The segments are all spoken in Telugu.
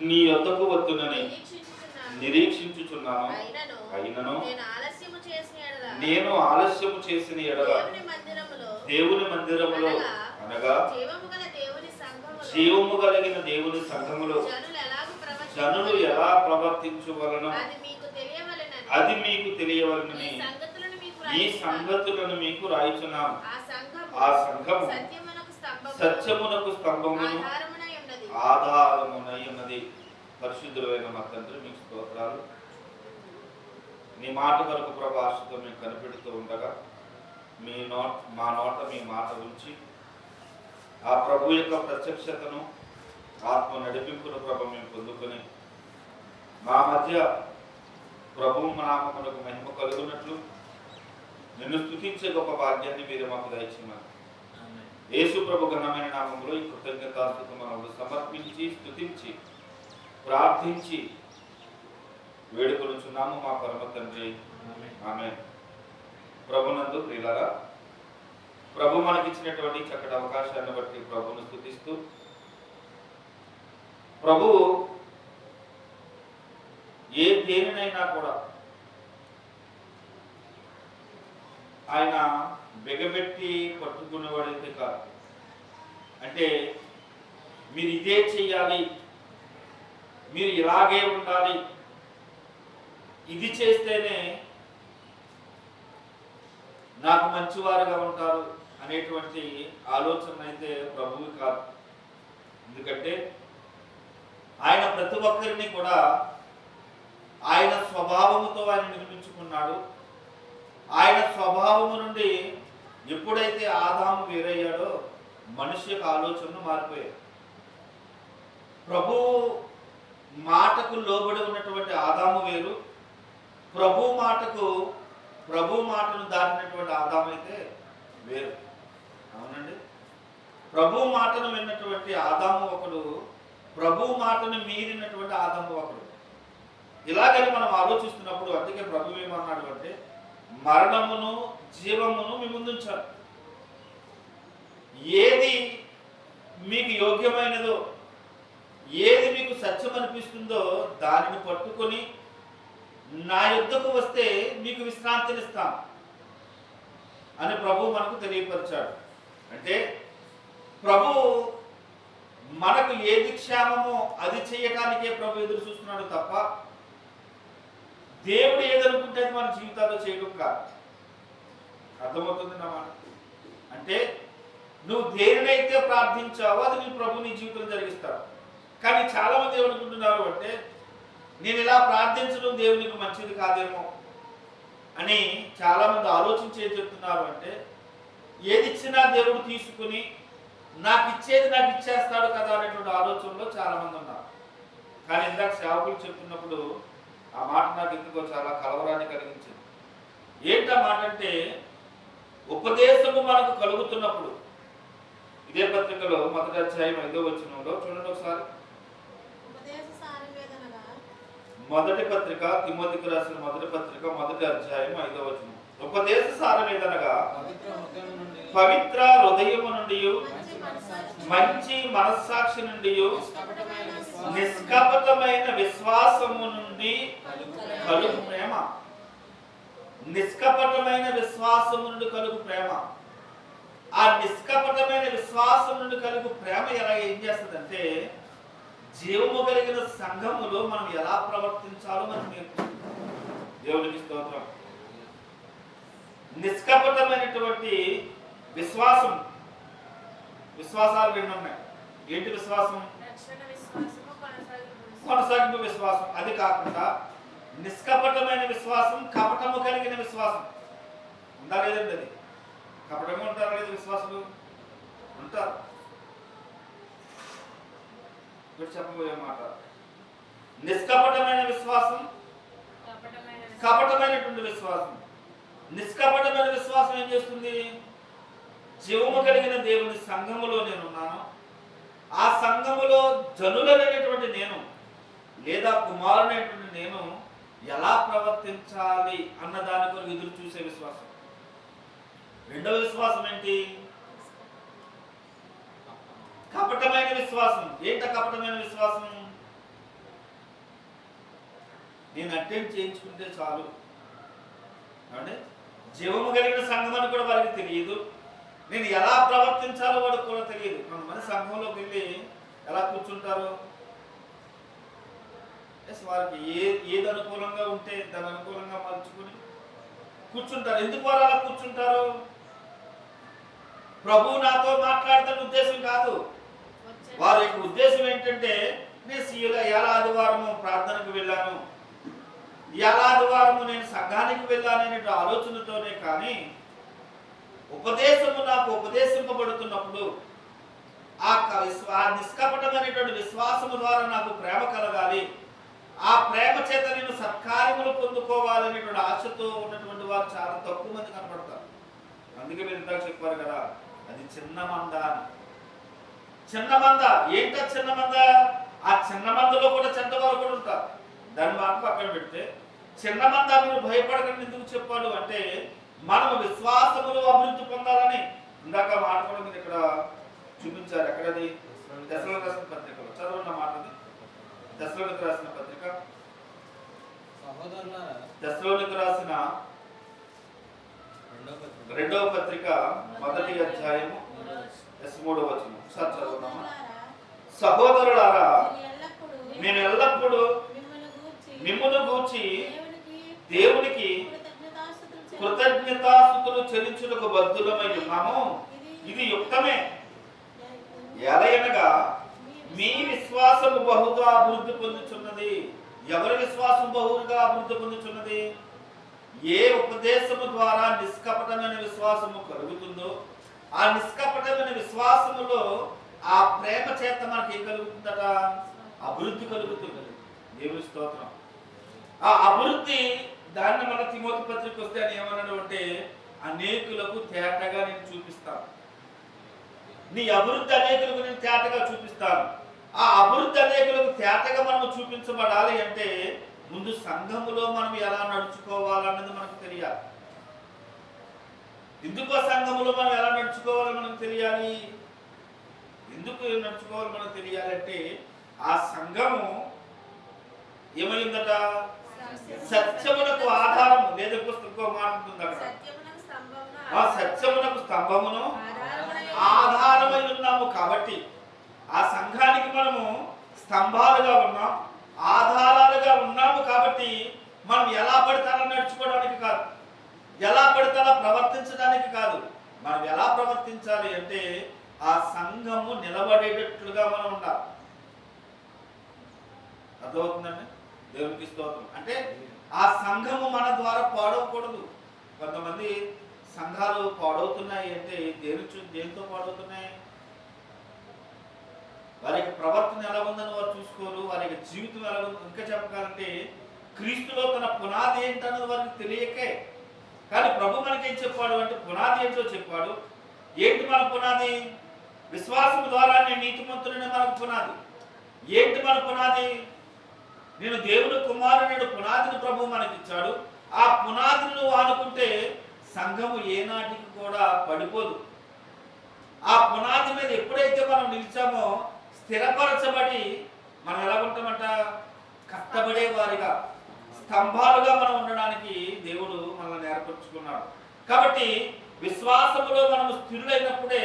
నీ యొద్దకు వద్దునని నిరీక్షించుచున్నాను. అయినను నేను ఆలస్యము చేసిన ఎడల దేవుని మందిరములో అనగా జీవము కలిగిన దేవుని సంఘములో జనులు ఎలా ప్రవర్తించవలనో అది మీకు తెలియవలనని ఈ సంగతులను మీకు రాయిచున్నాను. ఆ సంఘము సత్యమునకు స్తంభమును ఆధారమునై ఉన్నది. పరిశుద్ధులైన మా తండ్రి, మీకు స్తోత్రాలు. నీ మాట వరకు ప్రభు ఆశతో మేము కనిపెడుతూ ఉండగా మా నోట మీ మాట ఉంచి ఆ ప్రభు యొక్క ప్రత్యక్షతను ఆత్మ నడిపింపును ప్రభు మేము పొందుకొని మా మధ్య ప్రభువు నామమునకు మహిమ కలుగునట్లు నిన్ను స్తుతించే గొప్ప భాగ్యాన్ని మీరు మాకు దయచేయమని యేసు ప్రభు ఘనమైన నామములో ఈ కృతజ్ఞతాస్తుతి మనము సమర్పించి స్తుతించి ప్రార్థించి వేడుకొనుచున్నాము మా పరమ తండ్రి, ఆమేన్. ప్రభునందు ప్రియులారా, ప్రభు మనకిచ్చినటువంటి చక్కటి అవకాశాన్ని బట్టి ప్రభువును స్తుతిస్తూ, ప్రభు ఏ దేనినైనా కూడా ఆయన బిగబెట్టి పట్టుకునేవాడైతే కాదు. అంటే మీరు ఇదే చెయ్యాలి, మీరు ఇలాగే ఉండాలి, ఇది చేస్తేనే నాకు మంచివారుగా ఉంటారు అనేటువంటి ఆలోచన అయితే ప్రభువు కాదు. ఎందుకంటే ఆయన ప్రతి ఒక్కరిని కూడా ఆయన స్వభావముతో ఆయన నిర్మించుకున్నాడు. ఆయన స్వభావము నుండి ఎప్పుడైతే ఆదాము వేరయ్యాడో మనిషి యొక్క ఆలోచనలు మారిపోయాయి. ప్రభు మాటకు లోబడి ఉన్నటువంటి ఆదాము వేరు, ప్రభు మాటను దాటినటువంటి ఆదాము అయితే వేరు. అవునండి, ప్రభు మాటను విన్నటువంటి ఆదాము ఒకడు, ప్రభు మాటను మీరినటువంటి ఆదాము ఒకడు. ఇలాగని మనం ఆలోచిస్తున్నప్పుడు అందుకే ప్రభు ఏమన్నాడు అంటే, మరణమును జీవమును మీ ముందుంచాడు. ఏది మీకు యోగ్యమైనదో, ఏది మీకు సత్యం అనిపిస్తుందో దానిని పట్టుకొని నా యుద్ధకు వస్తే మీకు విశ్రాంతినిస్తాను అని ప్రభు మనకు తెలియపరిచాడు. అంటే ప్రభు మనకు ఏది క్షేమమో అది చేయటానికే ప్రభు ఎదురు చూస్తున్నాడు తప్ప దేవుడు ఏదనుకుంటే మన జీవితాల్లో చేయడం కాదు. అర్థమవుతుంది నా మాట? అంటే నువ్వు దేనినైతే ప్రార్థించావో అది నీ ప్రభు నీ జీవితం జరిగిస్తాడు. కానీ చాలా మంది ఏమనుకుంటున్నారు అంటే, నేను ఇలా ప్రార్థించడం దేవునికి మంచిది కాదేమో అని చాలా మంది ఆలోచించి ఏం చెప్తున్నారు అంటే, ఏది ఇచ్చినా దేవుడు తీసుకుని నాకు ఇచ్చేస్తాడు కదా అనేటువంటి ఆలోచనలో చాలా మంది ఉన్నారు. కానీ ఇందాక సేవకులు చెప్తున్నప్పుడు ఆ మాట నాకు ఎందుకో చాలా కలవరాన్ని కలిగించింది. ఏంటా మాట అంటే, ఉపదేశము మనకు కలుగుతున్నప్పుడు, ఇదే పత్రికలో 1వ అధ్యాయం 5వ వచనంలో చూడండి ఒకసారి. మొదటి పత్రిక, తిమోతికి రాసిన మొదటి పత్రిక 1వ అధ్యాయం 5వ వచనం. ఉపదేశ సారమేదనగా పవిత్ర హృదయము నుండి, మంచి మనస్సాక్షి నుండి, నిష్కపటమైన విశ్వాసము నుండి కలుగు ప్రేమ. నిష్కపటమైన విశ్వాసము నుండి కలుగు ప్రేమ. ఆ నిష్కపటమైన విశ్వాసం నుండి కలుగు ప్రేమ ఎలా ఏం చేస్తుందంటే, జీవము కలిగిన సంఘములో మనం ఎలా ప్రవర్తించాలో మనకు నేర్పిస్తుంది. దేవునికి స్తోత్రం. నిష్కపటమైనటువంటి విశ్వాసం, విశ్వాసాలు రెండు ఉన్నాయి. ఏంటి విశ్వాసం? కొనసాగింపు విశ్వాసం. అది కాకుండా నిష్కపటమైన విశ్వాసం, కపటము కలిగిన విశ్వాసం ఉందా లేదండి? అది కపటము ఉంటారు లేదా? విశ్వాసులు ఉంటారు. చెప్పబోయే మాట, నిష్కపటమైన విశ్వాసం, కపటమైనటువంటి విశ్వాసం. నిష్కపటమైన విశ్వాసం ఏం చేస్తుంది? జీవము కలిగిన దేవుని సంఘములో నేనున్నాను, ఆ సంఘములో జనులనేటువంటి నేను లేదా కుమారునైనటువంటి నేను ఎలా ప్రవర్తించాలి అన్న దాని కొరకు ఎదురు చూసే విశ్వాసం. రెండవ విశ్వాసం ఏంటి? కపటమైన విశ్వాసం. ఏంట కపటమైన విశ్వాసం? నేను అటెండ్ చేయించుకుంటే చాలు అంటే జీవము కలిగిన సంఘం అని కూడా వారికి తెలియదు. నేను ఎలా ప్రవర్తించాలో వాడికి కూడా తెలియదు. కొంతమంది సంఘంలోకి వెళ్ళి ఎలా కూర్చుంటారు, వారికి ఏది అనుకూలంగా ఉంటే దాని అనుకూలంగా మలుచుకుని కూర్చుంటారు. ఎందుకు వారు అలా కూర్చుంటారు? ప్రభు నాతో మాట్లాడుతున్న ఉద్దేశం కాదు. వారి యొక్క ఉద్దేశం ఏంటంటే నేను ఎలా ఆదివారము ప్రార్థనకు వెళ్ళాను, ఎలా ఆదివారము నేను సంఘానికి వెళ్ళాను అనే ఆలోచనతోనే. కానీ ఉపదేశము నాకు ఉపదేశింపబడుతున్నప్పుడు ఆ నిష్కపటమైనటువంటి విశ్వాసము ద్వారా నాకు ప్రేమ కలగాలి, ఆ ప్రేమ చేత నేను సత్కార్యములు పొందుకోవాలనేటువంటి ఆశతో ఉన్నటువంటి వారు చాలా తక్కువ మంది కనపడతారు. అందుకే మీరు ఇందాక చెప్పారు కదా, అది చిన్న మంద అని. చిన్న మంద ఏంటో చిన్న మంద, ఆ చిన్న మందలో కూడా చెడ్డ వారు కూడా ఉంటారు. దాని మాట పక్కన పెడితే చిన్న మంద మీరు భయపడకండి ఎందుకు చెప్పాడు అంటే మనం విశ్వాసములు అభివృద్ధి పొందాలని. ఇందాక మాట కూడా మీరు ఇక్కడ చూపించారు. ఎక్కడది? దశలోనికి రాసిన పత్రికలో చదవన్న మాటది. దశలోనికి రాసిన పత్రిక, దశలోనికి రాసిన 2వ పత్రిక 1వ అధ్యాయము 3వ వచనం. సార్ చదువుతామా? సహోదరులారా, నేను ఎల్లప్పుడూ మిమ్మును గూర్చి దేవునికి కృతజ్ఞతాస్తుతులు చెల్లించుటకు బద్ధులమై ఉన్నాము. ఇది యుక్తమే. ఎలయనగా మీ విశ్వాసము బహుగా అభివృద్ధి పొందుచున్నది. ఎవరి విశ్వాసం బహుగా అభివృద్ధి పొందుచున్నది? ఏ ఉపదేశము ద్వారా నిష్కపటమైన విశ్వాసము కలుగుతుందో ఆ నిష్కపటమైన విశ్వాసములో ఆ ప్రేమ చేత మనకి ఏం కలుగుతుందట? అభివృద్ధి కలుగుతుంది. దేవుని స్తోత్రం. ఆ అభివృద్ధి దాన్ని మన తిమోతి పత్రిక వస్తే అని ఏమన్నాడు అంటే అనేకులకు తేటగా నేను చూపిస్తాను. నీ అభివృద్ధి అనేకులకు నేను తేటగా చూపిస్తాను. ఆ అభివృద్ధి అనేకులకు తేటగా మనం చూపించబడాలి అంటే ముందు సంఘములో మనం ఎలా నడుచుకోవాలన్నది మనకు తెలియాలి. ఎందుకు సంఘములో మనం ఎలా నడుచుకోవాలో మనకు తెలియాలి. ఎందుకు నడుచుకోవాలో మనకు తెలియాలంటే ఆ సంఘము ఏమైందట? సత్యమునకు ఆధారము. లేదా పుస్తకం మాట్లాడుతుంది అక్కడ, ఆ సత్యమునకు స్తంభమును ఆధారమై ఉన్నాము. కాబట్టి ఆ సంఘానికి మనము స్తంభాలుగా ఉన్నాం, ఆధారాలుగా ఉన్నాము. కాబట్టి మనం ఎలా పడితే అలా నడుచుకోవడానికి కాదు, ఎలా పడితే అలా ప్రవర్తించడానికి కాదు. మనం ఎలా ప్రవర్తించాలి అంటే ఆ సంఘము నిలబడేటట్లుగా మనం ఉండాలి. అర్థమవుతుందండి? దేవునికి స్తోత్రం. అంటే ఆ సంఘము మన ద్వారా పాడవకూడదు. కొంతమంది సంఘాలు పాడవుతున్నాయి అంటే దేనితో పాడవుతున్నాయి? వారి యొక్క ప్రవర్తన ఎలా ఉందని వారు చూసుకోరు, వారి యొక్క జీవితం ఎలా ఉంది. ఇంకా చెప్పాలంటే క్రీస్తులో తన పునాది ఏంటన్నది వారికి తెలియకే. కానీ ప్రభు మనకేం చెప్పాడు అంటే పునాది ఏంటో చెప్పాడు. ఏంటి మన పునాది? విశ్వాసం ద్వారా నేను నీతిమంతుడనే మనకు పునాది. ఏంటి మన పునాది? నేను దేవుని కుమారుడు పునాదిని ప్రభు మనకిచ్చాడు. ఆ పునాదిని నువ్వు ఆనుకుంటే సంఘము ఏనాటికి కూడా పడిపోదు. ఆ పునాది మీద ఎప్పుడైతే మనం నిలిచామో స్థిరపరచబడి మనం ఎలా ఉంటామంట? కష్టపడే వారిగా, స్తంభాలుగా మనం ఉండడానికి దేవుడు మనల్ని ఏర్పరచుకున్నాడు. కాబట్టి విశ్వాసములో మనము స్థిరులైనప్పుడే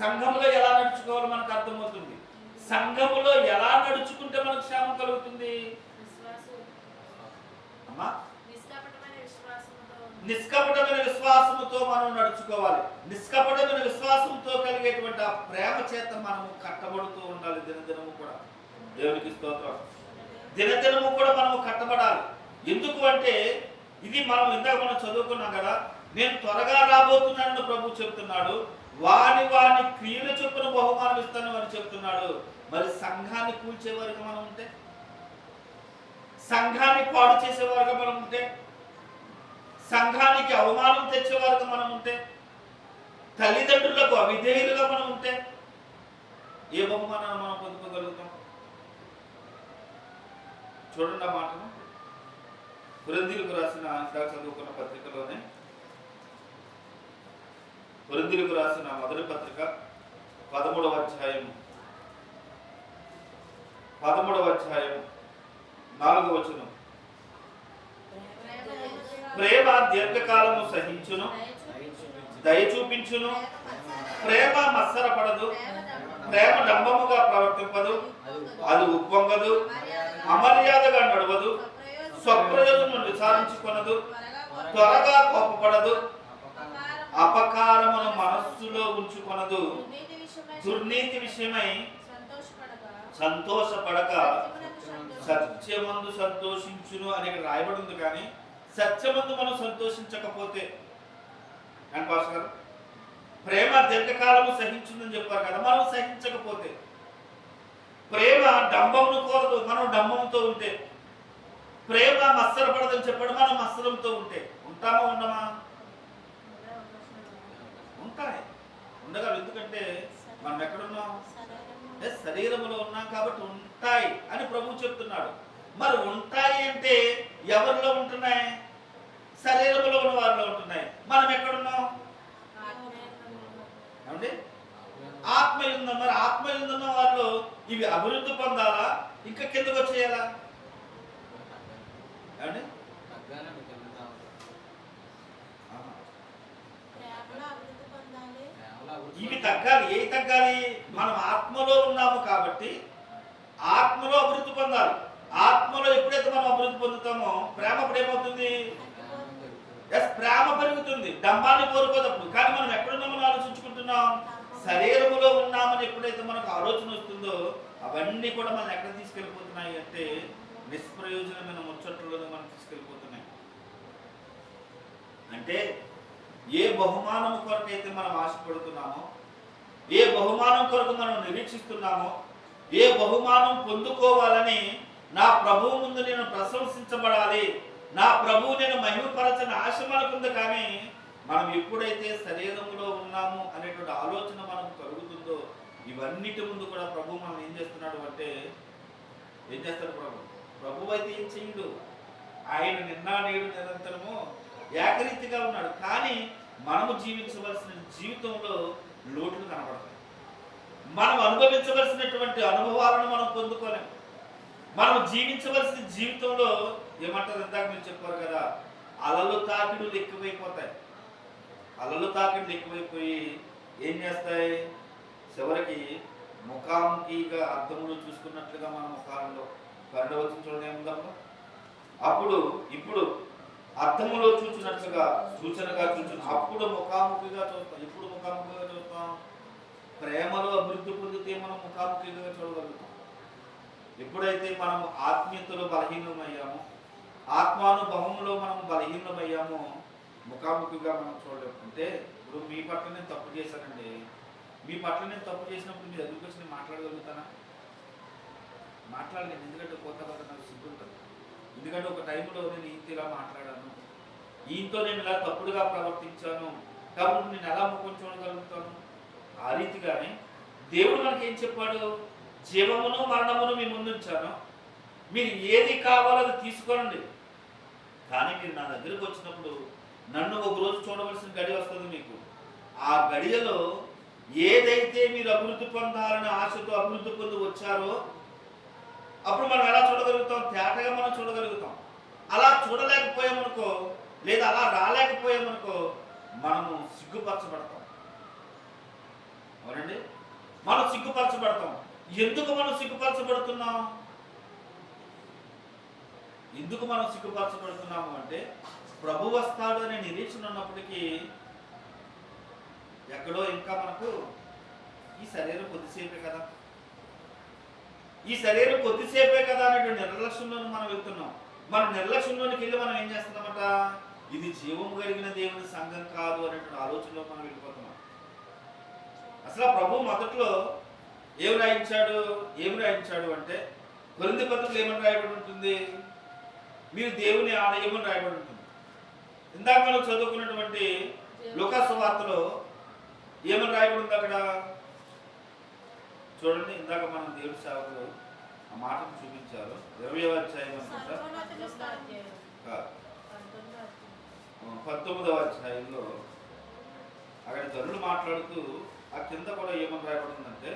సంఘములో ఎలా నడుచుకోవాలో మనకు అర్థమవుతుంది. సంఘములో ఎలా నడుచుకుంటే మనకు క్షేమం కలుగుతుంది? అమ్మా, నిష్కపటమైన విశ్వాసముతో మనం నడుచుకోవాలి. నిష్కపటమైన విశ్వాసంతో కలిగేటువంటి ఆ ప్రేమ చేత మనము కట్టబడుతూ ఉండాలి. దినదినము కూడా దేవునికి స్తోత్రం. దినదినము కూడా మనము కట్టబడాలి. ఎందుకు అంటే ఇది మనం ఇందాక మనం చదువుకున్నాం కదా, నేను త్వరగా రాబోతున్నానని ప్రభు చెప్తున్నాడు. వాని క్రియల చొప్పున బహుమానం ఇస్తాను అని చెప్తున్నాడు. మరి సంఘాన్ని కూల్చేవారుగా మనం ఉంటే, సంఘాన్ని పాడు చేసేవారుగా మనం ఉంటే, సంఘానికి అవమానం తెచ్చేవారుగా మనం ఉంటే, తల్లిదండ్రులకు అవిధేయులుగా మనం ఉంటే ఏ బహుమానాన్ని మనం పొందుకోగలుగుతాం? చూడండి ఆ మాటను కొరింథీయులకు రాసిన చదువుకున్న పత్రికలోనే, కొరింథీయులకు రాసిన మొదటి పత్రిక 13వ అధ్యాయం 4వ వచనం. ప్రేమ దీర్ఘకాలము సహించును, దయ చూపించును. ప్రేమ మత్సరపడదు, ప్రేమ డంబముగా ప్రవర్తింపదు, అది ఉప్పొంగదు, అమర్యాదగా నడవదు, స్వప్రయోజనం విచారించుకొనదు, త్వరగా కోపపడదు, అపకారమును మనస్సులో ఉంచుకొనదు, దుర్నీతి విషయమై సంతోషపడక సత్యమందు సంతోషించును అని ఇక్కడ రాయబడి ఉంది. కానీ సత్యమందు మనం సంతోషించకపోతే అని భాష గారు ప్రేమ దీర్ఘకాలము సహించుందని చెప్పారు కదా, మనం సహించకపోతే, ప్రేమ డంబమును కోరదు, మనం డంబంతో ఉంటే, ప్రేమ మత్సరపడదని చెప్పాడు, మనం మత్సరంతో ఉంటే ఉంటామా ఉండమా? ఉంటాయి, ఉండగలం. ఎందుకంటే మనం ఎక్కడున్నాం? శరీరంలో ఉన్నాం కాబట్టి ఉంటాయి అని ప్రభువు చెప్తున్నాడు. మరి ఉంటాయి అంటే ఎవరిలో ఉంటున్నాయి? శరీరంలో ఉన్న వారిలో ఉంటున్నాయి. మనం ఎక్కడున్నాం? అంటే ఆత్మయుందం. మరి ఆత్మయుందన్న వాళ్ళు ఇవి అభివృద్ధి పొందాలా, ఇంకా కిందకు వచ్చేయాలా? అంటే ఇవి తగ్గాలి. ఏ తగ్గాలి? మనం ఆత్మలో ఉన్నాము కాబట్టి ఆత్మలో అభివృద్ధి పొందాలి. ఆత్మలో ఎప్పుడైతే మనం అభివృద్ధి పొందుతామో ప్రేమ ఏమవుతుంది? ప్రేమ పెరుగుతుంది, డంబాన్ని కోరుకోదప్పుడు. కానీ మనం ఎక్కడున్నామని ఆలోచించుకుంటున్నాం? శరీరములో ఉన్నామని ఎప్పుడైతే మనకు ఆలోచన వస్తుందో అవన్నీ కూడా మనం ఎక్కడ తీసుకెళ్ళిపోతున్నాయి అంటే నిష్ప్రయోజనమైన ముచ్చట్లలో మనం తీసుకెళ్ళిపోతున్నాయి. అంటే ఏ బహుమానం కొరకైతే మనం ఆశపడుతున్నామో, ఏ బహుమానం కొరకు మనం నిరీక్షిస్తున్నామో, ఏ బహుమానం పొందుకోవాలని నా ప్రభువు ముందు నేను ప్రశంసించబడాలి, నా ప్రభువు నేను మహిమపరచని ఆశ మనకుంది. కానీ మనం ఎప్పుడైతే శరీరంలో ఉన్నాము అనేటువంటి ఆలోచన మనకు కలుగుతుందో ఇవన్నిటి ముందు కూడా ప్రభు మనం ఏం చేస్తున్నాడు అంటే, ఏం చేస్తాడు ప్రభు అయితే ఏం చేయడు. ఆయన నిన్న నేడు నిరంతరము ఏకరీతిగా ఉన్నాడు. కానీ మనము జీవించవలసిన జీవితంలో లోటులు కనబడతాయి. మనం అనుభవించవలసినటువంటి అనుభవాలను మనం పొందుకోలేము. మనం జీవించవలసిన జీవితంలో ఏమంటారు? ఇందాక మీరు చెప్పారు కదా, అలలు తాకిడులు ఎక్కువైపోతాయి. అలలు తాకిడులు ఎక్కువైపోయి ఏం చేస్తాయి? చివరికి ముఖాముఖిగా అర్థములు చూసుకున్నట్లుగా మన ముఖాలలో కరడవచ్చు. చూడండి ఏముందమ్మా, అప్పుడు ఇప్పుడు అర్థములో చూచినట్లుగా సూచనగా చూసిన, అప్పుడు ముఖాముఖిగా చూస్తాం. ఇప్పుడు ముఖాముఖిగా చూస్తాం. ప్రేమలో అభివృద్ధి పొందితే మనం ముఖాముఖిగా చూడగలుగుతాం. ఎప్పుడైతే మనం ఆత్మీయతలో బలహీనమయ్యామో, ఆత్మానుభవంలో మనం బలహీనమయ్యామో ముఖాముఖిగా మనం చూడలేము. అంటే ఇప్పుడు మీ పట్ల నేను తప్పు చేశానండి, మీ పట్ల నేను తప్పు చేసినప్పుడు మీ దగ్గరికి వచ్చి నేను మాట్లాడగలుగుతానా? మాట్లాడలేను. ఎందుకంటే కొత్త నాకు సిగ్గు ఉంటుంది. ఎందుకంటే ఒక టైంలో నేను ఈయనతో ఇలా మాట్లాడాను, ఈయనతో నేను ఇలా తప్పుడుగా ప్రవర్తించాను కాబట్టి నేను ఎలా ముఖం చూడగలుగుతాను? ఆ రీతిగానే దేవుడు మనకి ఏం చెప్పాడు? జీవమును మరణమును మీ ముందు ఉంచాను, మీరు ఏది కావాలో అది తీసుకోండి. కానీ మీరు నా దగ్గరకు వచ్చినప్పుడు నన్ను ఒక రోజు చూడవలసిన గడి వస్తుంది మీకు. ఆ గడియలో ఏదైతే మీరు అభివృద్ధి పొందాలని ఆశతో అభివృద్ధి పొంది వచ్చారో అప్పుడు మనం ఎలా చూడగలుగుతాం? తేటగా మనం చూడగలుగుతాం. అలా చూడలేకపోయామనుకో, లేదా అలా రాలేకపోయామనుకో మనము సిగ్గుపరచబడతాం. అవునండి, మనం సిగ్గుపరచబడతాం. ఎందుకు మనం సిగ్గుపరచబడుతున్నాం? ఎందుకు మనం సిగ్గుపరచబడుతున్నాము అంటే ప్రభు వస్తాడు అనే నిరీక్షణ ఉన్నప్పటికీ ఎక్కడో ఇంకా మనకు ఈ శరీరం కొద్దిసేపే కదా, ఈ శరీరం కొద్దిసేపే కదా అనేటువంటి నిర్లక్ష్యంలోకి మనం వెళ్తున్నాం. మన నిర్లక్ష్యంలోనికి వెళ్ళి మనం ఏం చేస్తున్నామట? ఇది జీవం కలిగిన దేవుని సంఘం కాదు అనేటువంటి ఆలోచనలో మనం వెళ్ళిపోతున్నాం. అసలు ప్రభు మొదట్లో ఏం రాయించాడు అంటే కొరింథీ పత్రికలో ఏమని రాయబడి ఉంటుంది? మీరు దేవుని ఆలయం అని రాయబడి ఉంటుంది. ఇందాక మనం చదువుకున్నటువంటి లూకా సువార్తలో ఏమని రాయబడి ఉంది అక్కడ? చూడండి, ఇందాక మనం దేవుడి సేవకులు ఆ మాటను చూపించారు. 20వ అధ్యాయం అనుకుంటా, 19వ అధ్యాయంలో అక్కడ జనులు మాట్లాడుతూ ఆ కింద కూడా ఏమని రాయబడిందంటే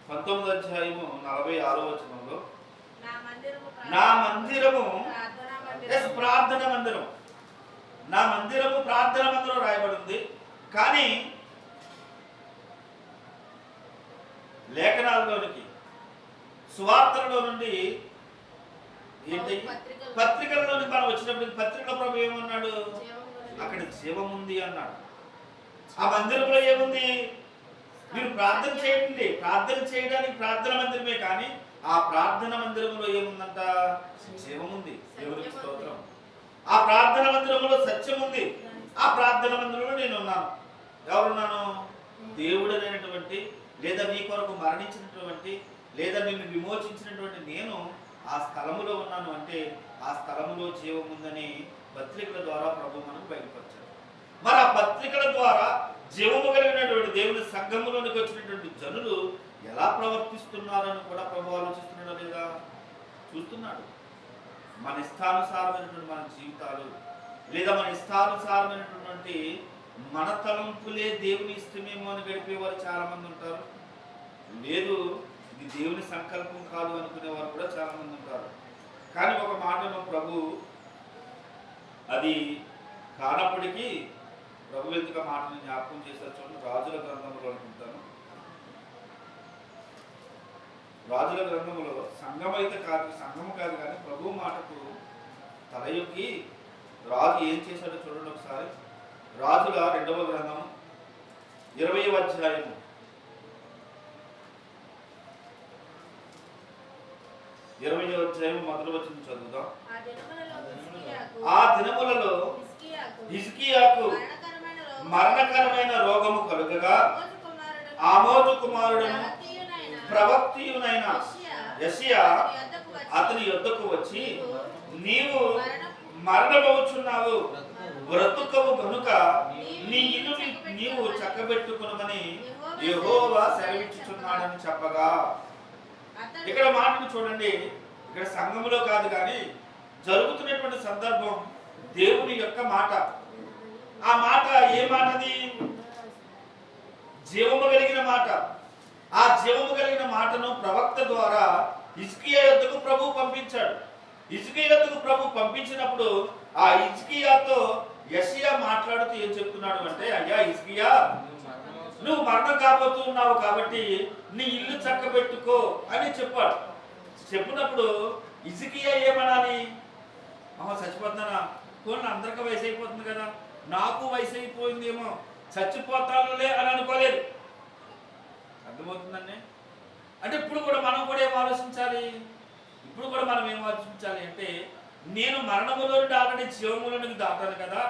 19వ అధ్యాయము 46వ వచనంలో నా మందిరము ప్రార్థన మందిరం. నా మందిరము ప్రార్థన మందిరం రాయబడి ఉంది. కానీ లేఖనాల్లోనికి సువార్తలలో నుండి ఏంటి పత్రికలలోని మనం వచ్చినప్పుడు పత్రికల ప్రభు ఏమన్నాడు? అక్కడ జీవం ఉంది అన్నాడు. ఆ మందిరంలో ఏముంది? మీరు ప్రార్థన చేయండి, ప్రార్థన చేయడానికి ప్రార్థన మందిరమే, కానీ ఆ ప్రార్థన మందిరంలో ఏముందంట? జీవం ఉంది. దేవునికి స్తోత్రం. ఆ ప్రార్థన మందిరంలో సత్యం ఉంది. ఆ ప్రార్థన మందిరంలో నేను ఉన్నాను. ఎవరున్నాను? దేవుడైనటువంటి, లేదా నీ కొరకు మరణించినటువంటి, లేదా నిన్ను విమోచించినటువంటి నేను ఆ స్థలములో ఉన్నాను. అంటే ఆ స్థలములో జీవం ఉందని పత్రికల ద్వారా ప్రభు మనకు బయలుపరిచారు. మరి ఆ పత్రికల ద్వారా జీవము కలిగినటువంటి దేవుని సంఘములోనికి వచ్చినటువంటి జనులు ఎలా ప్రవర్తిస్తున్నారని కూడా ప్రభు ఆలోచిస్తున్నాడు లేదా? చూస్తున్నాడు. మన ఇష్టానుసారమైనటువంటి మన జీవితాలు, లేదా మన ఇష్టానుసారమైనటువంటి మన తలంపులే దేవుని ఇష్టమేమో అని గడిపేవారు చాలా మంది ఉంటారు. లేదు, ఇది దేవుని సంకల్పం కాదు అనుకునేవారు కూడా చాలా మంది ఉంటారు. కానీ ఒక మాటను ప్రభు అది కానప్పటికీ ప్రభు ఎందుకు మాటను జ్ఞాపకం చేశారు చూడండి. రాజుల గ్రంథంలో అనుకుంటాను, రాజుల గ్రంథంలో సంఘము కాదు కానీ ప్రభు మాటకు తలయొక్కి రాజు ఏం చేశాడో చూడండి ఒకసారి. రాజుల 2వ గ్రంథం 20వ అధ్యాయము 20వ అధ్యాయం మొదటి వచనం చదువుదాం. ఆ దినములలో హిజ్కియాకు మరణకరమైన రోగము కలుగగా ఆమోజు కుమారుడును ప్రవక్తియునైన యెషయా అతని యొద్దకు వచ్చి, నీవు మరణమవుచున్నావు, బ్రతుకవు గనుక నీ ఇల్లు నీవు చక్కబెట్టుకునమని యెహోవా సెలవిచ్చుచున్నాడని చెప్పగా. ఇక్కడ మాటను చూడండి. ఇక్కడ సంఘములో కాదు కానీ జరుగుతున్నటువంటి సందర్భం దేవుని యొక్క మాట. ఆ మాట ఏ మాటది? జీవము కలిగిన మాట. ఆ జీవము కలిగిన మాటను ప్రవక్త ద్వారా హిజ్కియా యొద్దకు ప్రభు పంపించాడు. హిజ్కియా యొద్దకు ప్రభు పంపించినప్పుడు ఆ హిజ్కియాతో యెషయా మాట్లాడుతూ ఏం చెప్తున్నాడు అంటే, అయ్యా హిజ్కియా, నువ్వు మరణం కాబోతున్నావు కాబట్టి నీ ఇల్లు చక్కబెట్టుకో అని చెప్పాడు. చెప్పినప్పుడు హిజ్కియా ఏమనాలి? చచ్చిపోతున్నానా? పోనీ అందరికీ వయసు అయిపోతుంది కదా, నాకు వయసు అయిపోయిందేమో, చచ్చిపోతానులే అని అనుకోలేదు. అర్థమవుతుందండి? అంటే ఇప్పుడు కూడా మనం కూడా ఏం ఆలోచించాలి? ఇప్పుడు కూడా మనం ఏం ఆలోచించాలి అంటే, నేను మరణములో నుండి ఆల్రెడీ జీవములోనికి దాటాను కదా,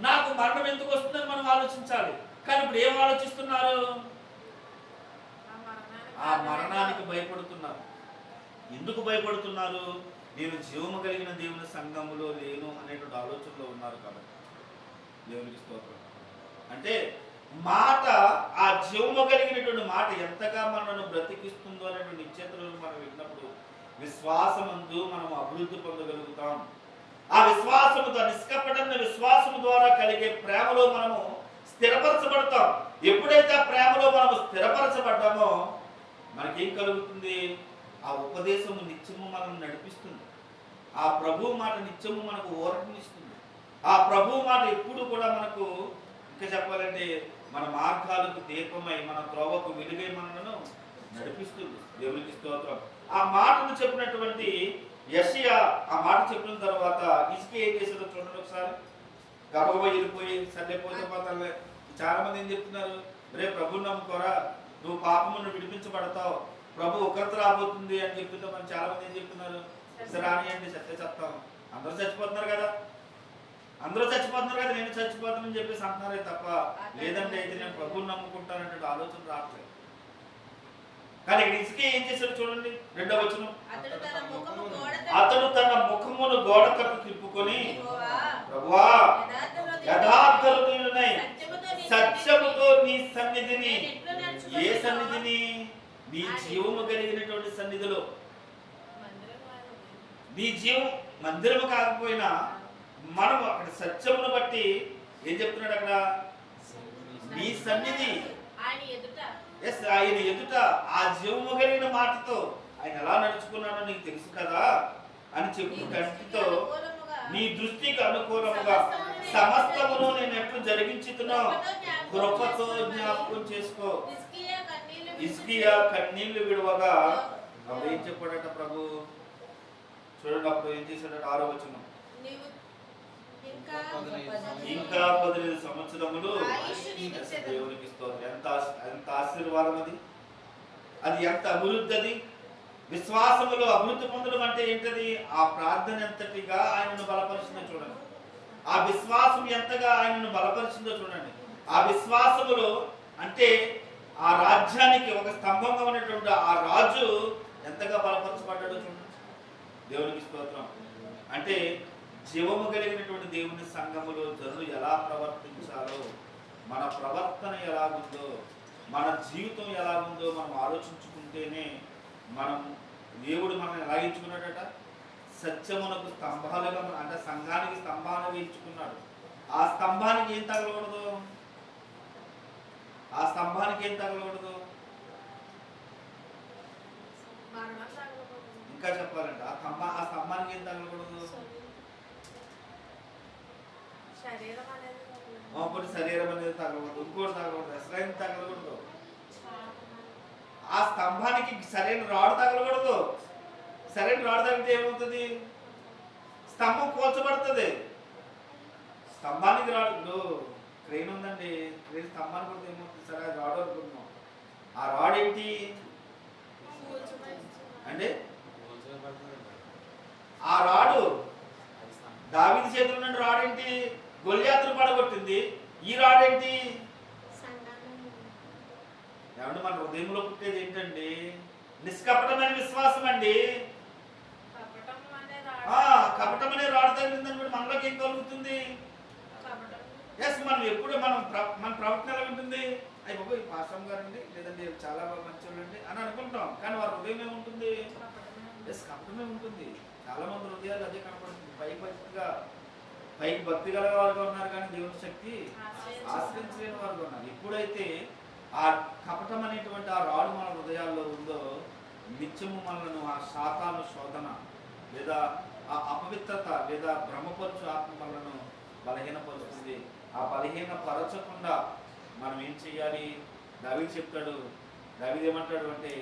నాకు మరణం ఎందుకు వస్తుందని మనం ఆలోచించాలి. కానీ ఇప్పుడు ఏం ఆలోచిస్తున్నారు? ఆ మరణానికి భయపడుతున్నారు. ఎందుకు భయపడుతున్నారు? నేను జీవము కలిగిన దేవుని సంఘములో లేను అనేటువంటి ఆలోచనలో ఉన్నారు కాబట్టి. దేవునికి స్తోత్రం. అంటే మాట, ఆ జీవము కలిగినటువంటి మాట ఎంతగా మనను బ్రతికిస్తుందో అనేటువంటి నిశ్చయతలను మనం విన్నప్పుడు విశ్వాసమందు మనం అభివృద్ధి పొందగలుగుతాం. ఆ విశ్వాసముతో, నిష్కపటమైన విశ్వాసము ద్వారా కలిగే ప్రేమలో మనము స్థిరపరచబడతాం. ఎప్పుడైతే ఆ ప్రేమలో మనము స్థిరపరచబడ్డామో మనకేం కలుగుతుంది? ఆ ఉపదేశము నిత్యము మనం నడిపిస్తుంది. ఆ ప్రభు మాట నిత్యము మనకు ఓరటనిస్తుంది. ఆ ప్రభు మాట ఎప్పుడు కూడా మనకు, ఇంకా చెప్పాలంటే, మన మార్గాలకు దీపమై, మన త్రోవకు వెలుగై మనలను నడిపిస్తుంది. దేవునికి స్తోత్రం. ఆ మాటను చెప్పినటువంటి యెషయా ఆ మాట చెప్పిన తర్వాత హిజ్కియా ఏం చేశాడో చూడండి ఒకసారి. గబగబా వెళ్ళిపోయి సర్లేపోతే పోతాలే. చాలా మంది ఏం చెప్తున్నారు? రే ప్రభుని నమ్ముకోరా, నువ్వు పాపమును విడిపించబడతావు, ప్రభు ఒకరితో రాబోతుంది అని చెప్తుంటే మనం చాలా మంది ఏం చెప్తున్నారు? రానియండి, సత్య చెప్తాం. అందరూ చచ్చిపోతున్నారు కదా, నేను చచ్చిపోతానని చెప్పేసి అంటున్నారే తప్ప, లేదంటే అయితే నేను ప్రభుని నమ్ముకుంటానంటే ఆలోచన రావట్లేదు. కానీ హిజ్కియా ఏం చేశాడు చూడండి, 2వ వచనం. అతడు తన ముఖమును గోడ తట్టు తిప్పుకొని, ప్రభువా, యథార్థ హృదయుడనై సత్యముతో నీ సన్నిధిని, ఏ సన్నిధిని? నీ జీవము కలిగినటువంటి సన్నిధిలో. నీ జీవం మందిరము కాకపోయినా మనం అక్కడ సత్యమును బట్టి ఏం చెప్తున్నాడు అక్కడ? నీ సన్నిధి, ఆయన ఎదుట ఆ జీవము కలిగిన మాటతో ఆయన ఎలా నడుచుకున్నాడో నీకు తెలుసు కదా అని చెప్పి కంటితో నీ దృష్టికి అనుకూలముగా సమస్తమును నేను ఎట్లు జరిగించుతున్నా కృపతో జ్ఞాపకం చేసుకో. హిజ్కియా కన్నీళ్లు విడవగా అప్పుడు ఏం చెప్పాడట ప్రభు? చూడండి అప్పుడు ఏం చేశాడట? 6వ వచనం, ఇంకా 15 సంవత్సరములు దేవునికి స్తోత్రం. ఎంత ఎంత ఆశీర్వాదం అది! అది ఎంత అభివృద్ధి! అది విశ్వాసములో అభివృద్ధి పొందడం అంటే ఏంటది? ఆ ప్రార్థన ఎంతటిగా ఆయనను బలపరిచిందో చూడండి. ఆ విశ్వాసం ఎంతగా ఆయనను బలపరిచిందో చూడండి. ఆ విశ్వాసములో అంటే ఆ రాజ్యానికి ఒక స్తంభంగా ఉన్నటువంటి ఆ రాజు ఎంతగా బలపరచబడ్డాడో చూడండి. దేవునికి స్తోత్రం. అంటే జీవము కలిగినటువంటి దేవుని సంఘములో జనులు ఎలా ప్రవర్తించాలో, మన ప్రవర్తన ఎలా ఉందో, మన జీవితం ఎలా ఉందో మనం ఆలోచించుకుంటేనే మనం దేవుడు మనల్ని ఎలా ఎంచుకున్నాడట? సత్యమునకు స్తంభాలుగా, అంటే సంఘానికి స్తంభాలుగా ఎంచుకున్నాడు. ఆ స్తంభానికి ఏం తగలకూడదు? ఆ స్తంభానికి ఏం తగలకూడదు? ఇంకా చెప్పాలంటే ఆ స్తంభానికి ఏం తగలకూడదు? ఒకటి శరీరం అనేది తగలకూడదు, ఇంకోటి తగలకూడదు, అసలైన తగలకూడదు. ఆ స్తంభానికి సరైన రాడు తగలకూడదు. సరైన రాడు తగిలితే ఏమవుతుంది? స్తంభం కూల్చబడుతుంది. స్తంభానికి రాడు, క్రెయిన్ ఉందండి, క్రెయిన్ స్తంభానికి కూడా ఏమవుతుంది? సరే అది రాడు అనుకుంటున్నాం. ఆ రాడ్ ఏంటి అంటే? ఆ రాడు దావీదు చేతిలో ఉన్న రాడు ఏంటి? గొల్యాతును పడగొట్టింది. ఈ రాడు ఏంటి? ఏమంటే మన హృదయంలో పుట్టేది ఏంటండి? నిష్కపటమైన విశ్వాసం అండి. కపటం అనే రాడు తగిలిందని మనలోకి ఏం కలుగుతుంది? ఎస్, మనం ఎప్పుడు మన ప్రవర్తన ఎలా ఉంటుంది? అయ్యి బాబు ఈ పాస్టర్ గారండి, లేదండి చాలా బాగా మంచివాళ్ళండి అని అనుకుంటాం. కానీ వారి హృదయం ఏముంటుంది? ఎస్, కపటమే ఉంటుంది. చాలా మంది హృదయాలు అదే కనపడుతుంది. పైకి భక్తి గల వారుగా ఉన్నారు, కానీ దేవుని శక్తి ఆశ్రయించలేని వారుగా ఉన్నారు. ఎప్పుడైతే ఆ కపటం అనేటువంటి ఆ రాడు మన హృదయాల్లో ఉందో, నిత్యము మనలను ఆ శాతాను శోధన లేదా ఆ అపవిత్రత లేదా భ్రమపరచు ఆత్మ మనలను బలహీనపరుస్తుంది. ఆ బలహీనపరచకుండా మనం ఏం చేయాలి? దావీదు చెప్తాడు. దావీదు ఏమంటాడు అంటే,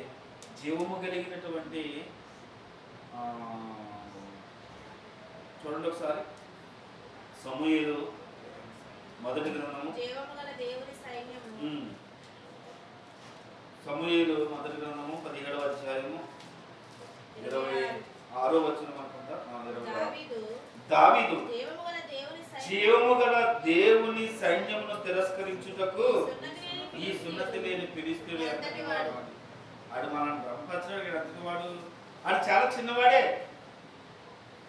జీవము కలిగినటువంటి చూడండి ఒకసారి సమూయేలు మొదటి గ్రంథము, సమూయేలు మొదటి గ్రంథము 17వ అధ్యాయము 26వ వచనం అనుకుంటా. దావీదు జీవము గల దేవుని సైన్యమును తిరస్కరించుటకు ఈ సున్నతి లేని ఫిలిష్తీయుడు ఎంతటి వాడు? ఆడు మనల్ని రంపరచడానికి ఎంతటి వాడు? ఆడు చాలా చిన్నవాడే,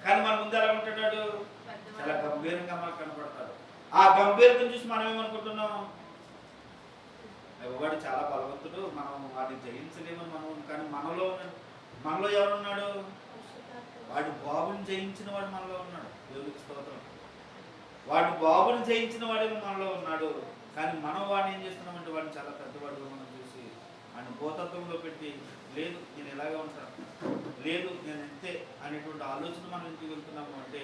కానీ మన ముందు ఎలా ఉంటాడు? చాలా గంభీరంగా మనకు కనపడతాడు. ఆ గంభీరతను చూసి మనం ఏమనుకుంటున్నాం? వాడు చాలా బలవంతుడు, మనం వాడిని జయించలేమని మనం. కానీ మనలో ఎవరున్నాడు? వాడు బాబుని జయించిన వాడు మనలో ఉన్నాడు. దేవునికి స్తోత్రం. వాడు బాబుని జయించిన వాడేమో మనలో ఉన్నాడు, కానీ మనం వాడిని ఏం చేస్తున్నామంటే వాడిని చాలా పెద్దవాడుగా మనం చూసి వాడిని భూతత్వంలో పెట్టి, లేదు నేను ఎలాగే ఉంటాను, లేదు నేను అంతే అనేటువంటి ఆలోచన మనం ఇంటికి వెళ్తున్నాము అంటే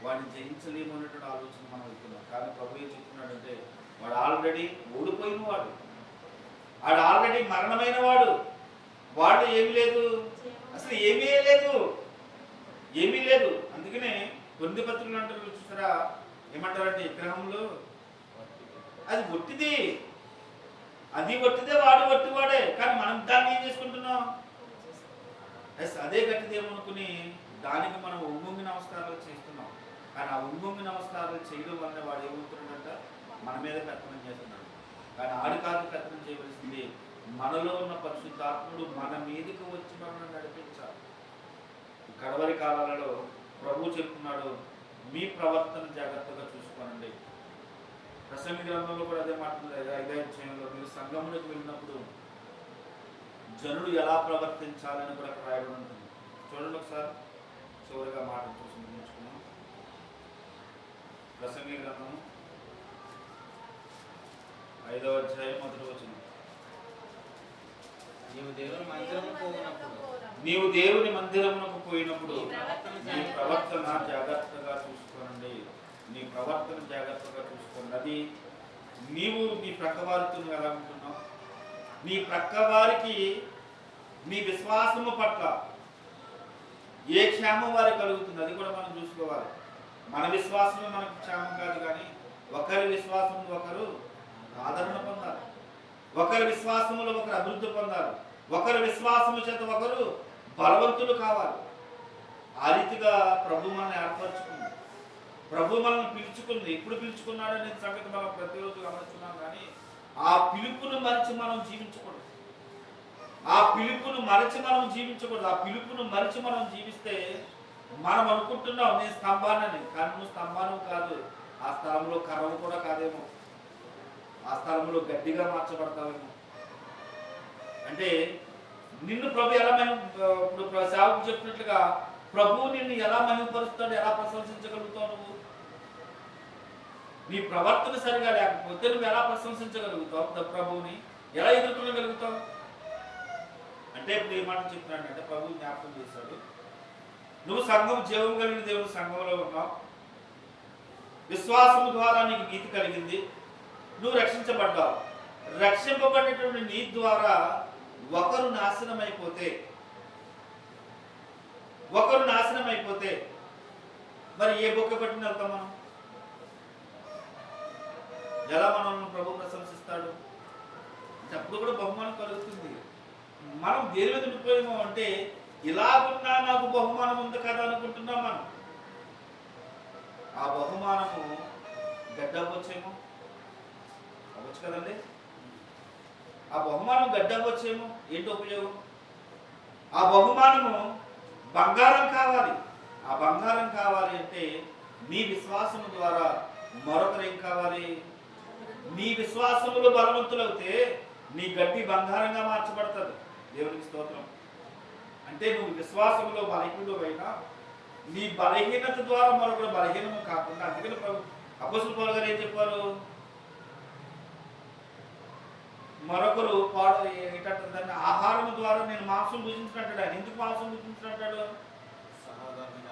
వాడిని జయించలేము అనేటువంటి ఆలోచన మనం వెళ్తున్నాం. కానీ ప్రభు ఏం చెప్తున్నాడంటే, వాడు ఆల్రెడీ ఓడిపోయిన వాడు, వాడు ఆల్రెడీ మరణమైన వాడు. వాడు ఏమీ లేదు, అసలు ఏమీ లేదు, ఏమీ లేదు. అందుకనే కొన్ని పత్రికలు అంటారు చూసారా, ఏమంటారంటే విగ్రహంలో అది ఒట్టిది, అది ఒట్టిదే, వాడు ఒట్టివాడే. కానీ మనం దాన్ని ఏం చేసుకుంటున్నాం? ఎస్, అదే గట్టిదేమనుకుని దానికి మనం ఒంగొంగి నమస్కారాలు చేస్తున్నాం. కానీ ఆ ఒంగొంగి నమస్కారాలు చేయడం వల్ల వాడు ఏమవుతున్నాడంట? మన మీద పెత్తనం చేస్తున్నాడు. కానీ ఆడి కాదు పెత్తనం చేయవలసింది, మనలో ఉన్న పరిశుద్ధాత్ముడు మన మీదకి వచ్చి మనల్ని నడిపించాలి. కడవరి కాలాలలో ప్రభు చెప్తున్నాడు, మీ ప్రవర్తన జాగ్రత్తగా చూసుకోనండి. ప్రసంగి గ్రంథంలో కూడా అదే మాట్లాడుతుంది. 5వ అధ్యాయంలో మీరు సంఘములకు వెళ్ళినప్పుడు జనుడు ఎలా ప్రవర్తించాలని కూడా అక్కడ రాయబడి ఉంటుంది. చూడండి ఒకసారి, చివరిగా మాట చూసి ముగించుకున్నాం. ప్రసంగి గ్రంథము 5వ అధ్యాయం 1వ వచనం. నీవు దేవుని మందిరమునకు పోయినప్పుడు నీ ప్రవర్తన జాగ్రత్తగా చూసుకోనండి. నీ ప్రవర్తన జాగ్రత్తగా చూసుకోండి. అది నీవు నీ ప్రక్కవారితో ఎలా ఉంటున్నావు, నీ ప్రక్కవారికి నీ విశ్వాసము పట్ల ఏ క్షేమం వారికి కలుగుతుంది అది కూడా మనం చూసుకోవాలి. మన విశ్వాసమే మనకు క్షేమం కాదు, కానీ ఒకరి విశ్వాసం ఒకరు ఆదరణ పొందాలి, ఒకరి విశ్వాసములో ఒకరు అభివృద్ధి పొందాలి, ఒకరి విశ్వాసము చేత ఒకరు బలవంతులు కావాలి. ఆ రీతిగా ప్రభు మనల్ని ఏర్పరచుకుంది, ప్రభు మనల్ని పిలుచుకుంది. ఎప్పుడు పిలుచుకున్నాడు అనే సంగతి మనం ప్రతిరోజు గమనిస్తున్నాం, కానీ ఆ పిలుపును మరిచి మనం జీవించకూడదు. ఆ పిలుపును మరచి మనం జీవించకూడదు. ఆ పిలుపును మరిచి మనం జీవిస్తే మనం అనుకుంటున్నాం నేను స్తంభానని, కానీ నువ్వు స్తంభానం కాదు. ఆ స్థలంలో కర్రవు కూడా కాదేమో, ఆ స్థలంలో గడ్డిగా మార్చబడతావేమో. అంటే నిన్ను ప్రభు ఎలా ఇప్పుడు సేవకు చెప్పినట్లుగా ప్రభువు నిన్ను ఎలా మహిమపరుస్తాడు, ఎలా ప్రశంసించగలుగుతావు? నువ్వు నీ ప్రవర్తన సరిగా లేకపోతే నువ్వు ఎలా ప్రశంసించగలుగుతావు? ప్రభువుని ఎలా ఎదుర్కొనగలుగుతావు? అంటే ఇప్పుడు ఏ మాట చెప్తున్నాడంటే ప్రభువు జ్ఞాపకం చేశాడు, నువ్వు సంఘం జీవం కలిగిన దేవుని సంఘంలో ఉన్నావు, విశ్వాసము ద్వారా నీకు నీతి కలిగింది, నువ్వు రక్షించబడ్డావు. రక్షింపబడినటువంటి నీ ద్వారా ఒకరు నాశనం అయిపోతే మరి ఏ బొక్క పట్టిన వెళ్తాం మనం? ఎలా మనం ప్రభు ప్రశంసిస్తాడు అంటే అప్పుడు కూడా బహుమానం కలుగుతుంది. మనం దేని మీద ఉండిపోయామో అంటే ఇలాగున్నా నాకు బహుమానం ఉంది కదా అనుకుంటున్నాం మనం. ఆ బహుమానము గడ్డవ్వచ్చేమో, అవ్వచ్చు కదండి. ఆ బహుమానం గడ్డవ్వచ్చేమో, ఏంటి ఉపయోగం? ఆ బహుమానము బంగారం కావాలి. ఆ బంగారం కావాలి అంటే నీ విశ్వాసము ద్వారా మరొకరు ఏం కావాలి? నీ విశ్వాసములో బలవంతులవుతే నీ గడ్డి బంగారంగా మార్చబడుతుంది. దేవునికి స్తోత్రం. అంటే నువ్వు విశ్వాసములో బలహీనుడు అయినా నీ బలహీనత ద్వారా మరొకరు బలహీనము కాకుండా, అందుకని అపోస్తలుడు పౌలు గారు ఏం చెప్పారు? మరొకరు పాడు ఏంటంటే దాన్ని ఆహారం ద్వారా నేను మాంసం భుజించినట్టాడు. ఆయన ఎందుకు మాంసం భుజించినట్టాడు?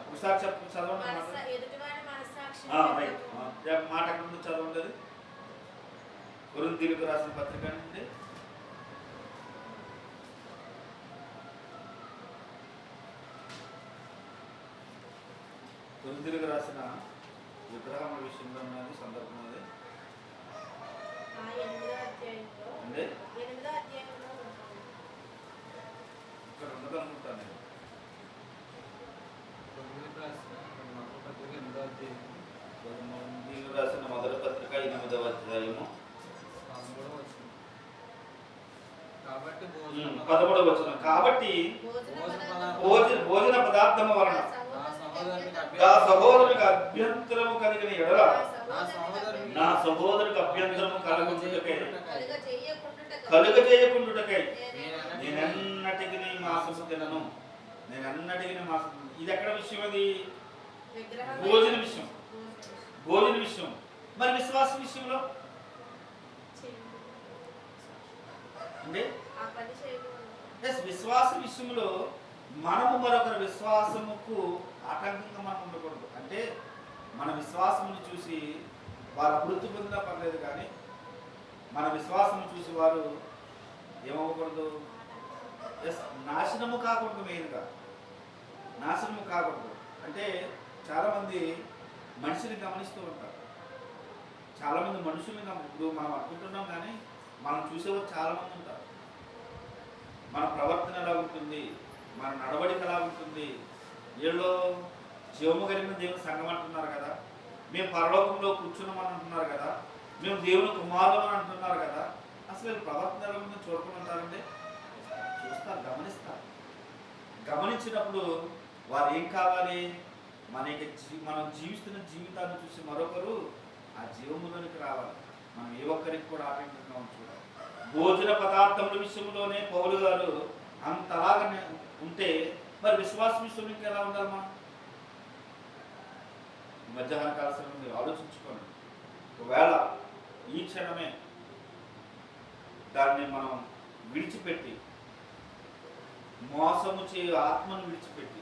ఒకసారి చదవండి మాట అక్కడ ముందు చదవండి. కొరింథీయులకు రాసిన పత్రిక నుండి కొరింథీయులకు రాసిన విగ్రహం విషయంలో ఉన్నది సందర్భం అది అంటే ఇక్కడ ఉండదు అనుకుంటాను నేను. కొరింథీయులకు రాసిన మొదటి పత్రిక 8వ అధ్యాయము 11వ వచనం. కాబట్టి భోజన పదార్థము వలన నా సహోదరునికి అభ్యంతరము కలిగిన ఎడల నా సహోదరునికి అభ్యంతరము కలుగజేయకుండుటకై నేనెన్నటికి మాంసము తినను. ఇది ఎక్కడ విషయం? అది భోజన విషయం. మరి విశ్వాస విషయంలో అంటే విశ్వాస విషయంలో మనము మరొకరి విశ్వాసముకు ఆటంకంగా మనం ఉండకూడదు. అంటే మన విశ్వాసమును చూసి వారు అభివృద్ధి పొందినా పర్లేదు, కానీ మన విశ్వాసము చూసి వారు ఏమవ్వకూడదు? నాశనము కాకూడదు. మెయిన్గా నాశనము కాకూడదు. అంటే చాలామంది మనిషిని గమనిస్తూ ఉంటారు. చాలామంది మనుషుల్ని ఇప్పుడు మనం అనుకుంటున్నాం, కానీ మనం చూసేవారు చాలామంది ఉంటారు. మన ప్రవర్తన ఎలా ఉంటుంది, మన నడవడిక ఎలా ఉంటుంది. వీళ్ళు జీవము కలిగిన దేవుని సంఘం అంటున్నారు కదా, మేము పరలోకంలో కూర్చున్నామని అంటున్నారు కదా, మేము దేవుని కుమారులు అని అంటున్నారు కదా. అసలు వీళ్ళు ప్రవర్తన ఎలా ఉందో చూడకుంటారండి. చూస్తారు, గమనించినప్పుడు వారు ఏం కావాలి? మనం జీవిస్తున్న జీవితాన్ని చూసి మరొకరు ఆ జీవములోనికి రావాలి. మనం ఏ ఒక్కరికి కూడా ఆటంకంగా చూడాలి. భోజన పదార్థముల విషయంలోనే పౌలు గారు అంతలాగా ఉంటే మరి విశ్వాస విషయంలో ఇంకా ఎలా ఉండాలి? మనం మధ్యాహ్న కాల సమయం మీరు ఆలోచించుకోండి. ఒకవేళ ఈ క్షణమే దాన్ని మనం విడిచిపెట్టి మోసము చేయు ఆత్మను విడిచిపెట్టి,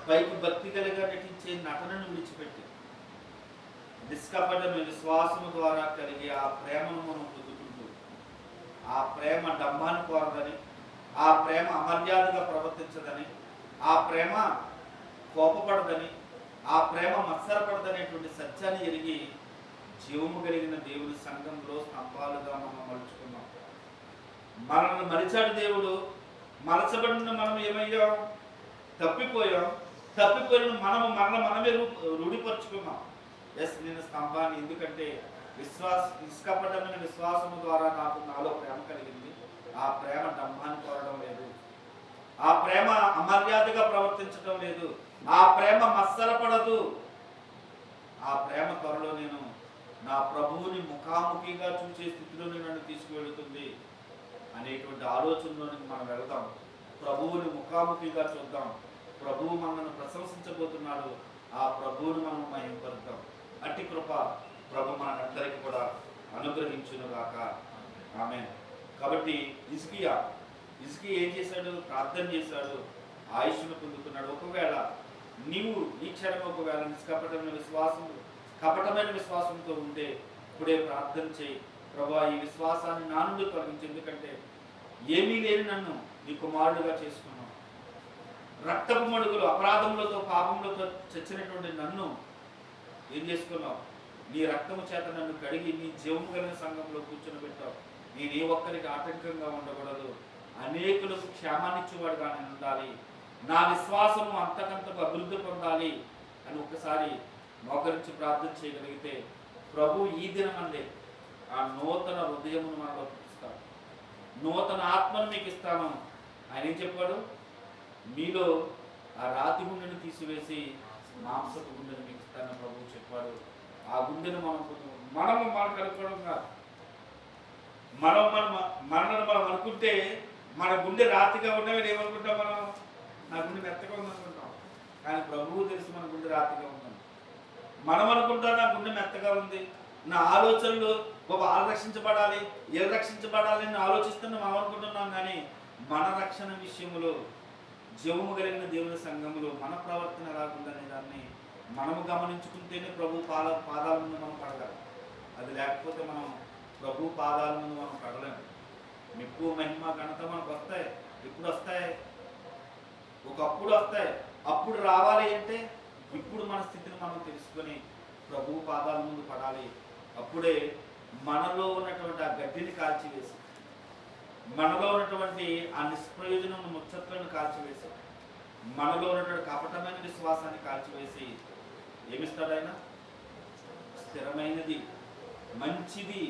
పైకి భక్తి కలిగా నటించే నటనను విడిచిపెట్టి, నిష్కపటమైన విశ్వాసము ద్వారా కలిగే ఆ ప్రేమను మనం పొందుకుంటూ, ఆ ప్రేమ డంబాన్ని కోరదని, ఆ ప్రేమ అమర్యాదగా ప్రవర్తించదని, ఆ ప్రేమ కోపపడదని, ఆ ప్రేమ మత్సరపడదనేటువంటి సత్యాన్ని ఎరిగి జీవము కలిగిన దేవుని సంఘంలో స్తంభాలుగా మనం మలుచుకున్నాం. మనల్ని మరిచాడు దేవుడు. మలచబడిన మనం ఏమయ్యాం? తప్పిపోయాం. తప్పిపోయిన మనమే రూఢిపరుచుకున్నాం. నేను స్తంభాన్ని, ఎందుకంటే నిష్కపటమైన విశ్వాసము ద్వారా నాలో ప్రేమ కలిగింది. ఆ ప్రేమ డంబాన్ని కోరడం లేదు, ఆ ప్రేమ అమర్యాదగా ప్రవర్తించడం లేదు, ఆ ప్రేమ మత్సరపడదు. ఆ ప్రేమ త్వరలో నేను నా ప్రభువుని ముఖాముఖిగా చూసే స్థితిలోనే నన్ను తీసుకువెళుతుంది అనేటువంటి ఆలోచనలోనికి మనం వెళదాం. ప్రభువుని ముఖాముఖిగా చూద్దాం. ప్రభువు మనల్ని ప్రశంసించబోతున్నాడు. ఆ ప్రభువుని మనం మహిమపరుద్దాం. అట్టి కృప ప్రభు మనందరికీ కూడా అనుగ్రహించునుగాక. ఆమేన్. కాబట్టి హిజ్కియా ఏం చేశాడు? ప్రార్థన చేశాడు, ఆయుష్ను పొందుకున్నాడు. ఒకవేళ నీవు ఈ క్షణం ఒకవేళ కపటమైన విశ్వాసంతో ఉంటే ఇప్పుడే ప్రార్థన చేయి. ప్రభువా, ఈ విశ్వాసాన్ని నా నుండి తొలగించి, ఎందుకంటే ఏమీ లేని నన్ను నీ కుమారుడుగా చేసుకున్నావు. రక్తపు మడుగులు అపరాధములతో పాపములతో చచ్చినటువంటి నన్ను ఏం చేసుకున్నావు? నీ రక్తము చేత నన్ను కడిగి నీ జీవము కలిగిన సంఘంలో కూర్చొని నేను ఏ ఒక్కరికి ఆటంకంగా ఉండకూడదు, అనేకులకు క్షేమాన్నిచ్చేవాడుగా నేను ఉండాలి, నా విశ్వాసము అంతకంతకు అభివృద్ధి పొందాలి అని ఒక్కసారి మోకరించి ప్రార్థన చేయగలిగితే ప్రభు ఈ దినమందే ఆ నూతన హృదయమును మనలో పుట్టిస్తాడు, నూతన ఆత్మను మీకు ఇస్తాను. ఆయన ఏం చెప్పాడు? మీలో ఆ రాతి గుండెను తీసివేసి మాంసపు గుండెను మీకు ఇస్తానని ప్రభువు చెప్పాడు. ఆ గుండెను మనము మనకు అనుకోవడం కాదు. మనం అనుకుంటే మన గుండె రాతిగా ఉన్నవి ఏమనుకుంటాం? నా గుండె మెత్తగా ఉందనుకుంటాం. కానీ ప్రభువు తెలుసు మన గుండె రాతిగా ఉందని. మనం అనుకుంటాం నా గుండె మెత్తగా ఉంది, నా ఆలోచనలు వాళ్ళు రక్షించబడాలి, వీళ్ళు రక్షించబడాలి అని ఆలోచిస్తున్నాం, మనం అనుకుంటున్నాం. కానీ మన రక్షణ విషయంలో జీవము కలిగిన దేవుని సంఘములో మన ప్రవర్తన ఎలాగుందనే దాన్ని మనము గమనించుకుంటేనే ప్రభు పాదాల ముందు మనం పడగలం. అది లేకపోతే మనం ప్రభు పాదాల ముందు మనం పడలేము. మెప్పు, మహిమ, ఘనత మనకు వస్తాయి. ఇప్పుడు వస్తాయి, ఒకప్పుడు వస్తాయి. అప్పుడు రావాలి అంటే ఇప్పుడు మన స్థితిని మనం తెలుసుకొని ప్రభు పాదాల ముందు పడాలి. అప్పుడే మనలో ఉన్నటువంటి ఆ గడ్డిని కాల్చివేసి, మనలో ఉన్నటువంటి ఆ నిష్ప్రయోజనం ముచ్చట్లను కాల్చివేసి, మనలో ఉన్నటువంటి కపటమైన విశ్వాసాన్ని కాల్చివేసి ఏమిస్తాడు ఆయన? స్థిరమైనది, మంచిది,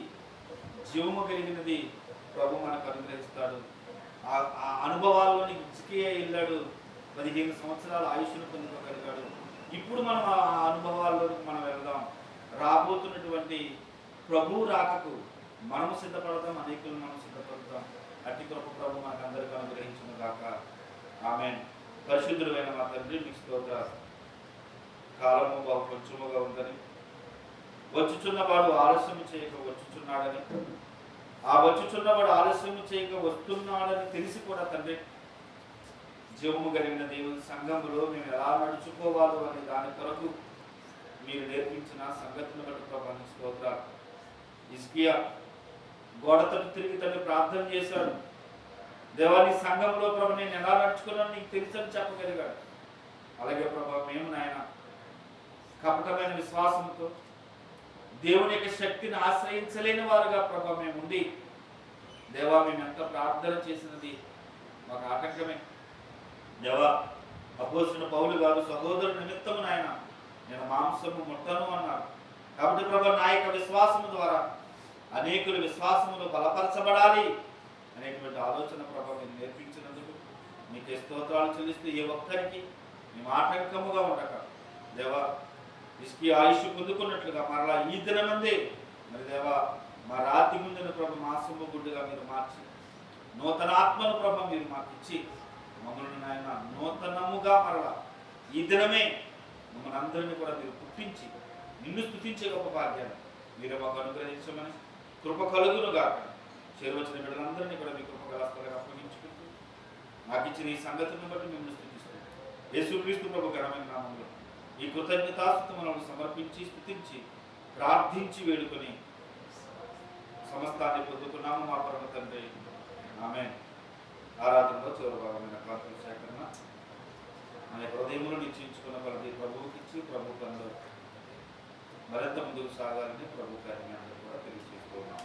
జీవము కలిగినది ప్రభు మనకు అనుగ్రహిస్తాడు. ఆ అనుభవాల్లోని హిజ్కియా వెళ్ళాడు. 15 సంవత్సరాల ఆయుష్ను పొందుకోగలిగాడు. ఇప్పుడు మనం ఆ అనుభవాల్లోకి మనం వెళ్దాం. రాబోతున్నటువంటి ప్రభు రాకకు మనము సిద్ధపడతాం, అనేకులను మనం సిద్ధపడతాం. అట్టి కృప ప్రభు మనకు అందరికీ అనుగ్రహించును గాక. ఆమేన్. పరిశుద్ధుడైన మా తండ్రి, మీకు స్తోత్రాలు. కాలము బాగు కొంచెముగా ఉందని, వచ్చుచున్నవాడు ఆలస్యం చేయక వచ్చుచున్నాడని, ఆ వచ్చుచున్నవాడు ఆలస్యం చేయక వస్తున్నాడని తెలిసి కూడా తండ్రి, జీవము కలిగిన దేవుని సంఘములో మేము ఎలా నడుచుకోవాలో అనే దాని కొరకు మీరు నేర్పించిన సంగతిని బట్టి ప్రభావం స్తోత్రాలు. హిజ్కియా గోడ తట్టు తిరిగి తండ్రి ప్రార్థన చేశాడు. దేవాని సంఘంలో ప్రభు నేను ఎలా నడుచుకున్నాను నీకు తెలుసని చెప్పగలిగాడు. అలాగే ప్రభా, మేము నాయన కపటమైన విశ్వాసంతో దేవుని యొక్క శక్తిని ఆశ్రయించలేని వారుగా ప్రభా మేము ఉండి, దేవా మేము ఎంత ప్రార్థన చేసినది మాకు ఆటంకమే. దేవా, అపోస్తలుడైన పౌలు గారు సహోదరుని నిమిత్తము నాయన నేను మాంసము ముట్టను అన్నారు. కాబట్టి ప్రభా, నా యొక్క విశ్వాసము ద్వారా అనేకులు విశ్వాసములో బలపరచబడాలి అనేటువంటి ఆలోచన ప్రభా మీరు నేర్పించినందుకు మీకే స్తోత్రాలు చెల్లిస్తూ, ఏ ఒక్కరికి మేము ఆటంకముగా ఉండక దేవా, హిజ్కియా ఆయుష్ పొందుకున్నట్లుగా మరలా ఈ దినమందే మరి దేవా మా రాతి ముందున ప్రభు మాంసము గుడ్డుగా మీరు మార్చి, నూతన ఆత్మను ప్రభ మీరు మాకు ఇచ్చి మమ్మల్ని నాయన నూతనముగా మరలా ఈ దినమే మమ్మల్ని అందరినీ కూడా మీరు పుట్టించి నిన్ను స్తుతించే గొప్ప భాగ్యాన్ని మీరు మాకు అనుగ్రహించమని కృప కలుగును గాక. చేరువచ్చిన బిడ్డలందరినీ కూడా మీ కృప గలస్తలుగా అప్పగించుకుంటూ నాకు ఇచ్చిన ఈ సంగతిని బట్టి మేము స్తుతిస్తున్నాం. యేసుక్రీస్తు ప్రభు ఘనమైన నామంలో ఈ కృతజ్ఞతాస్తుతులను సమర్పించి స్తుతించి ప్రార్థించి వేడుకొని సమస్తాన్ని పొందుకున్నాము మా పరమ తండ్రి. ఆమేన్. ఆరాధనలో చివరి భాగమైన కాంతుల సేకరణ మన హృదయములు నిశ్చయించుకున్న ప్రతి ప్రభువుకి ఇచ్చి ప్రభు పనులు మరింత ముందుకు సాగాలని ప్రభు కార్యాన్ని కూడా తెలియజేస్తున్నాం.